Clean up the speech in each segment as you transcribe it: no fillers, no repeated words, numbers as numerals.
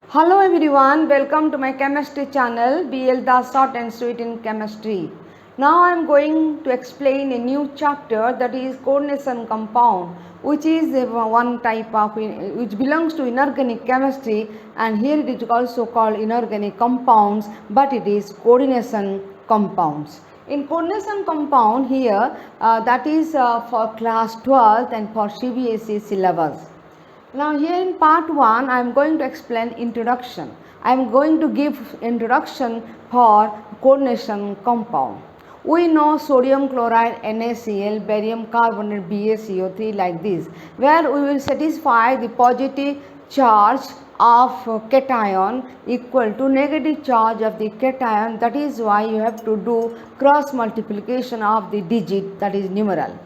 Hello everyone, welcome to my chemistry channel B.L.DASH short and sweet in chemistry. Now I am going to explain a new chapter, that is coordination compound, which is one type of which belongs to inorganic chemistry, and here it is also called inorganic compounds, but it is coordination compounds. In coordination compound here that is for class 12th and for CBSE syllabus. Now here in part 1 I am going to explain introduction. I am going to give introduction for coordination compound. We know sodium chloride NaCl, barium carbonate BaCO3 like this, where we will satisfy the positive charge of cation equal to negative charge of the cation. That is why you have to do cross multiplication of the digit, that is numeral.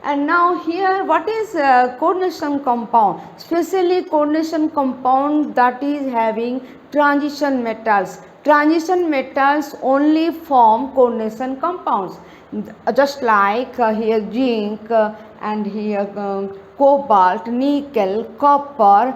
And now here what is coordination compound? Especially coordination compound that is having transition metals. Transition metals only form coordination compounds, just like here zinc and here cobalt, nickel, copper,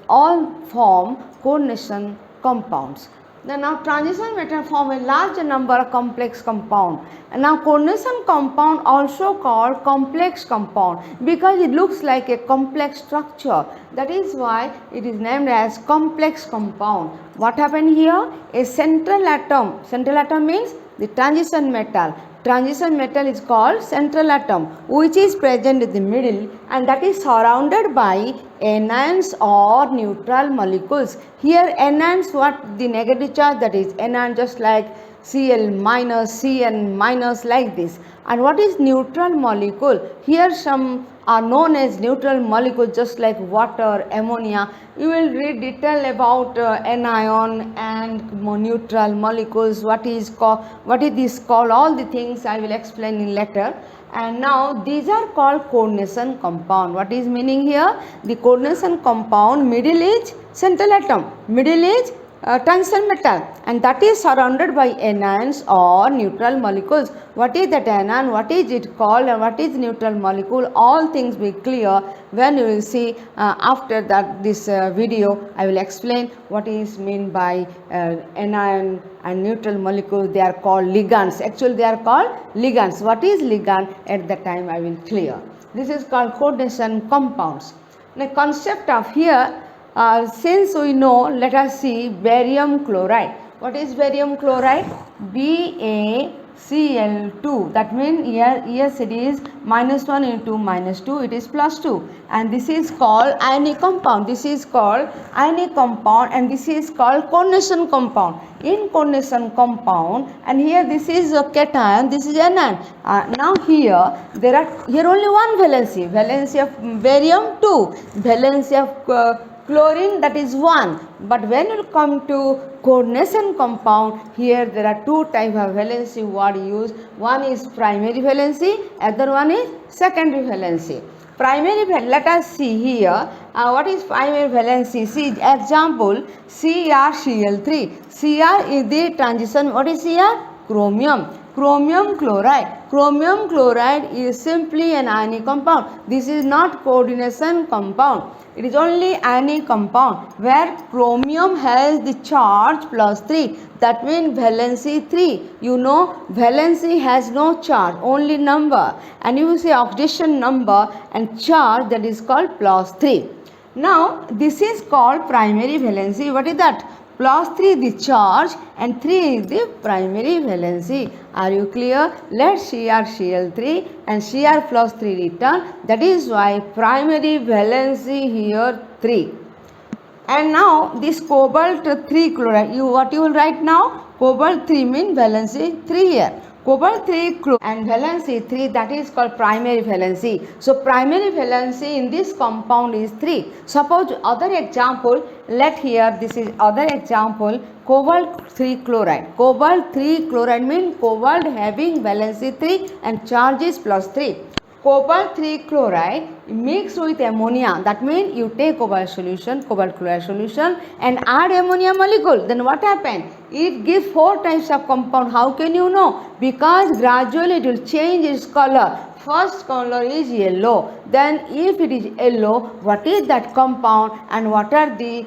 all form coordination compounds. Now transition metal form a large number of complex compound. And now coordination compound also called complex compound because it looks like a complex structure. That is why it is named as complex compound. What happened here? A central atom means the transition metal. Transition metal is called central atom, which is present in the middle, and that is surrounded by anions or neutral molecules. Here anions, what the negative charge, that is anion, just like Cl minus, Cn minus, like this. And what is neutral molecule? Here some are known as neutral molecules, just like water, ammonia. You will read detail about anion and neutral molecules, what is this called, all the things I will explain in later. And now these are called coordination compound. What is meaning here? The coordination compound, middle is central atom, middle is transition metal, and that is surrounded by anions or neutral molecules. What is that anion, what is it called, and what is neutral molecule, all things will be clear when you will see after that this video. I will explain what is meant by anion and neutral molecule. They are called ligands. Actually they are called ligands. What is ligand, at the time I will clear. This is called coordination compounds. The concept of here, since we know, let us see barium chloride. What is barium chloride? BaCl2. That means here, yes, it is -1 into -2, it is +2, and this is called ionic compound. This is called ionic compound, and this is called coordination compound. In coordination compound, and here this is a cation, this is anion. Now here there are here only one valency, valency of barium 2, valency of chlorine, that is 1. But when you come to coordination compound, here there are two types of valency word used. One is primary valency, other one is secondary valency. Primary, let us see here what is primary valency. See example, CrCl3. Cr is the transition. What is Cr? Chromium. Chromium chloride. Chromium chloride is simply an ionic compound. This is not coordination compound. It is only ionic compound where chromium has the charge +3. That means valency 3. You know valency has no charge, only number. And you say oxidation number and charge, that is called +3. Now this is called primary valency. What is that? +3 the charge and 3 is the primary valency. Are you clear? Let CrCl3 and Cr +3 return. That is why primary valency here 3. And now this cobalt 3 chloride, what you will write now? Cobalt 3 means valency 3 here. Cobalt 3 and valency 3, that is called primary valency. So primary valency in this compound is 3. Suppose other example, let here this is other example, cobalt 3 chloride. Cobalt 3 chloride means cobalt having valency 3 and charge is +3. Cobalt 3 chloride mixed with ammonia. That means you take cobalt solution, cobalt chloride solution, and add ammonia molecule. Then what happens? It gives 4 types of compound. How can you know? Because gradually it will change its color first color is yellow. Then if it is yellow, what is that compound and what are the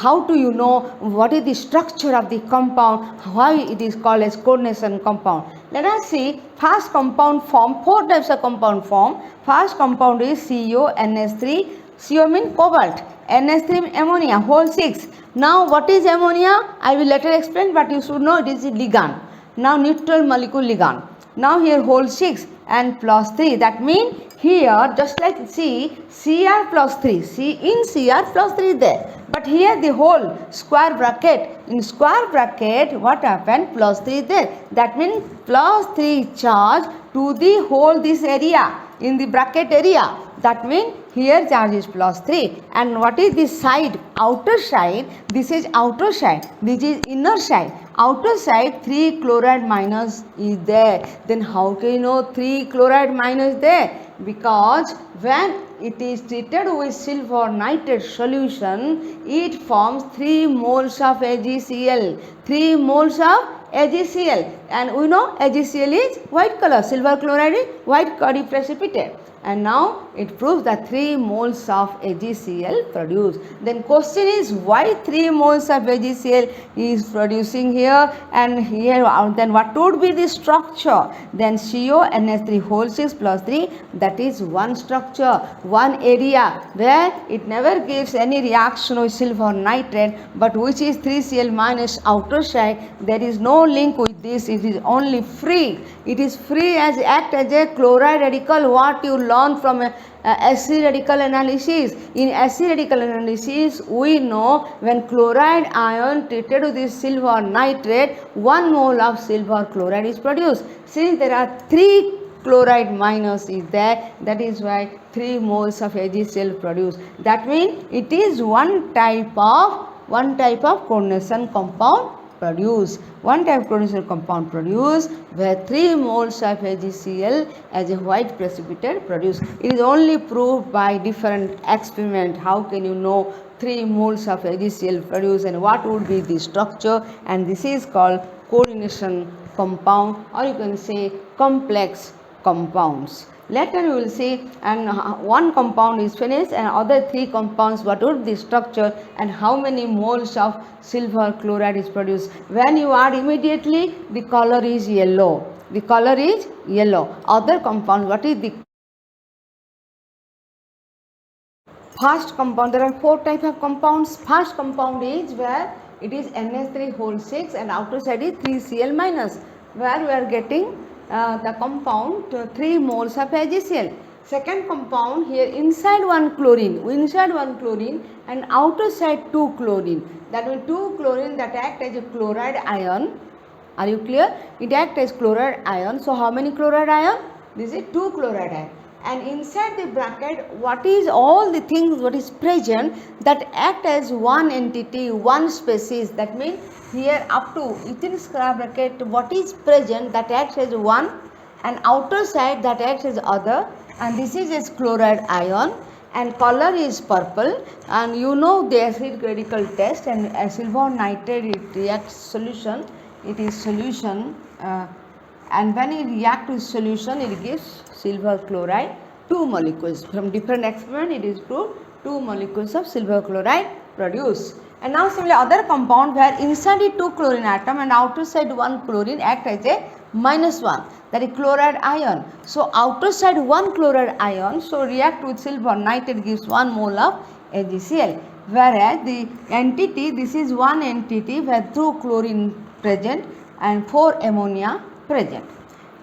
how do you know what is the structure of the compound, why it is called as coordination compound? Let us see. First compound form, 4 types of compound form. First compound is CONH3. CO means cobalt, NH3 means ammonia, whole 6. Now what is ammonia? I will later explain, but you should know it is a ligand. Now neutral molecule ligand. Now here whole 6 and plus 3. That means here just like see Cr plus 3. See in Cr plus 3 is there. But here the whole square bracket. In square bracket what happened? Plus 3 is there. That means plus 3 charge to the whole this area in the bracket area. That means here charge is plus 3. And what is this side? Outer side. This is outer side. This is inner side. Outer side 3 chloride minus is there. Then how can you know 3 chloride minus there? Because when it is treated with silver nitrate solution, it forms 3 moles of AgCl. 3 moles of AgCl. And we know AgCl is white color. Silver chloride is white color precipitate. And now it proves that 3 moles of AgCl produced. Then question is why 3 moles of AgCl is producing here and here. Then what would be the structure? Then CONH3 whole 6 plus 3, that is one structure, one area where it never gives any reaction with silver nitrate, but which is 3Cl minus outer side. There is no link with this. It is only free. It is free as act as a chloride radical. What you learn from acid radical analysis. In acid radical analysis, we know when chloride ion treated with this silver nitrate, 1 mole of silver chloride is produced. Since there are 3 chloride minus is there, that is why 3 moles of AgCl produced. That means it is one type of coordination compound produce. One type of coordination compound produce where 3 moles of AgCl as a white precipitate produce. It is only proved by different experiment. How can you know 3 moles of AgCl produce and what would be the structure? And this is called coordination compound, or you can say complex compounds. Later you will see, and one compound is finished and other 3 compounds, what would be the structure and how many moles of silver chloride is produced. When you add immediately, the color is yellow. The color is yellow. Other compounds, what is the first compound? There are 4 types of compounds. First compound is where it is NH3 whole 6 and outer side is 3Cl minus, where we are getting the compound 3 moles of AgCl. Second compound, here inside 1 chlorine and outer side 2 chlorine. That means 2 chlorine that act as a chloride ion. Are you clear? It acts as chloride ion. So how many chloride ion? This is 2 chloride ion. And inside the bracket, what is all the things what is present that act as one entity, one species. That means here up to within square bracket, what is present that acts as one, and outer side that acts as other, and this is as chloride ion, and color is purple. And you know the acid radical test, and silver nitrate it reacts solution. It is solution. And when it reacts with solution, it gives silver chloride 2 molecules. From different experiment, it is proved 2 molecules of silver chloride produced. And now similarly other compound where inside is 2 chlorine atom and outer side 1 chlorine act as a -1, that is chloride ion. So outer side 1 chloride ion, so react with silver nitrate gives 1 mole of AgCl. Whereas the entity, this is one entity where 2 chlorine present and 4 ammonia present.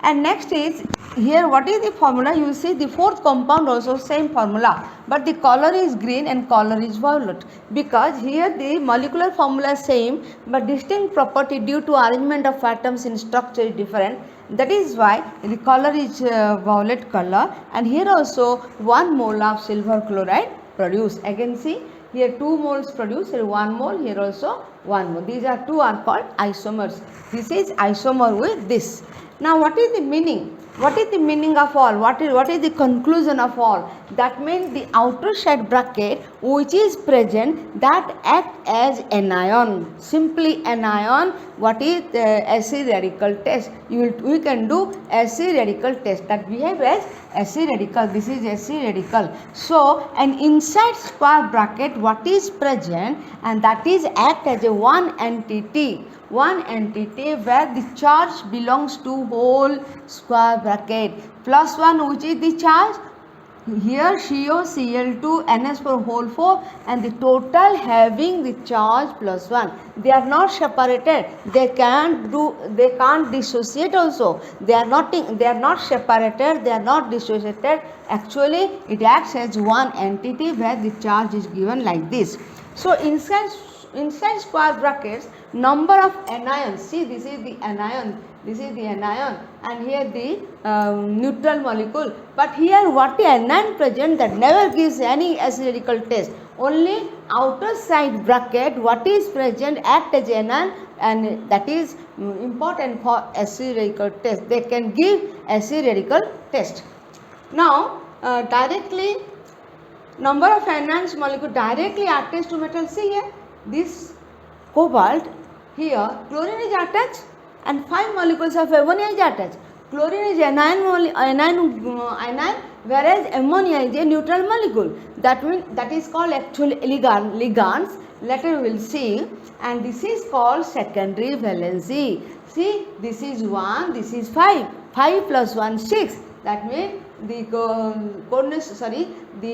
And next is here what is the formula? You will see the 4th compound also same formula, but the color is green and color is violet, because here the molecular formula is same but distinct property due to arrangement of atoms in structure is different. That is why the color is violet color. And here also 1 mole of silver chloride produced. Again see here 2 moles produced, here 1 mole, here also 1 mole. These are 2 are called isomers. This is isomer with this. Now what is the meaning? What is the meaning of all? What is the conclusion of all? That means the outer side bracket which is present, that act as anion. Simply anion. What is the acid radical test? We can do acid radical test that behave as acid radical. This is acid radical. So an inside square bracket what is present, and that is act as a one entity where the charge belongs to whole square bracket. Plus 1 which is the charge, here COCl2 NS for whole 4, and the total having the charge plus 1. They are not separated. They can't dissociate also. They are not separated. They are not dissociated. Actually it acts as one entity where the charge is given like this. So inside square brackets, number of anions, see this is the anion, and here the neutral molecule. But here what the anion present, that never gives any acid radical test. Only outer side bracket what is present act as anion, and that is important for acid radical test. They can give acid radical test. Now directly number of anions molecule directly attached to metal. See here, this cobalt, here chlorine is attached and 5 molecules of ammonia is attached. Chlorine is anion, whereas ammonia is a neutral molecule. That means that is called actually ligands. Later we will see. And this is called secondary valency. See, this is 1, this is 5. 5 plus 1 6. That means the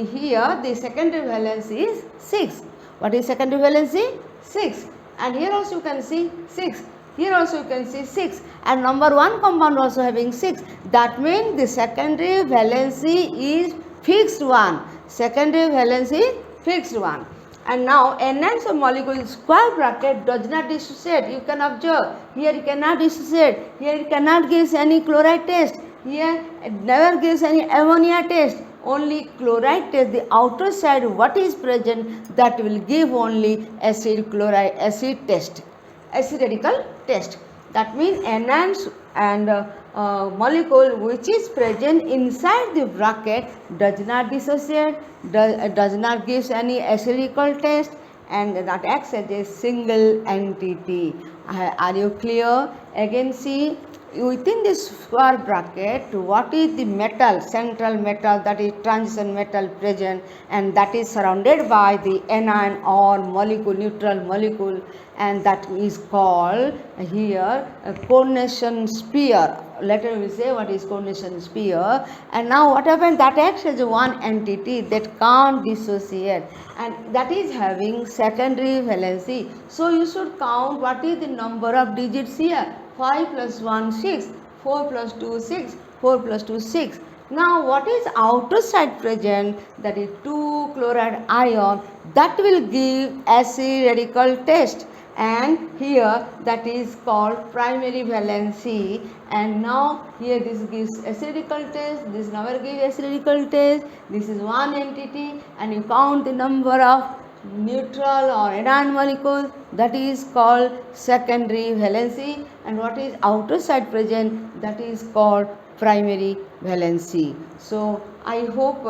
here the secondary valency is 6. What is secondary valency? 6. And here also you can see 6. Here also you can see 6. And number 1 compound also having 6. That means the secondary valency is fixed 1. Secondary valency fixed 1. And now enantiomer molecule square bracket does not dissociate. You can observe. Here you cannot dissociate. Here it cannot give any chloride test. Here it never gives any ammonia test. Only chloride test, the outer side what is present, that will give only acid test, acid radical test. That means anions and molecule which is present inside the bracket does not dissociate, does not give any acid radical test, and that acts as a single entity. Are you clear? Again see, within this square bracket what is the metal, central metal, that is transition metal present, and that is surrounded by the anion or molecule, neutral molecule, and that is called here a coordination sphere. Later we will say what is coordination sphere. And now what happens, that acts as one entity that can't dissociate, and that is having secondary valency. So you should count what is the number of digits here. 5 plus 1 6, 4 plus 2 6, 4 plus 2 6. Now what is outer side present, that is 2 chloride ion, that will give acid radical test, and here that is called primary valency. And now here this gives acid radical test, this never gives acid radical test. This is one entity, and you count the number of neutral or anion molecules, that is called secondary valency, and what is outer side present, that is called primary valency. So I hope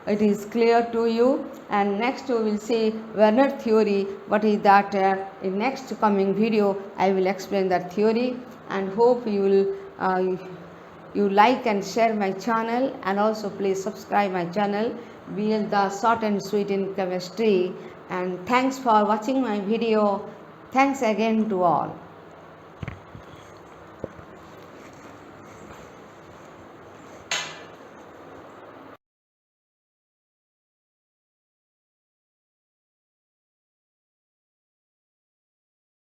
it is clear to you, and next we will see Werner theory. What is that? In next coming video I will explain that theory, and hope you will you like and share my channel, and also please subscribe my channel B.L.DASH short and sweet in chemistry. And thanks for watching my video. Thanks again to all.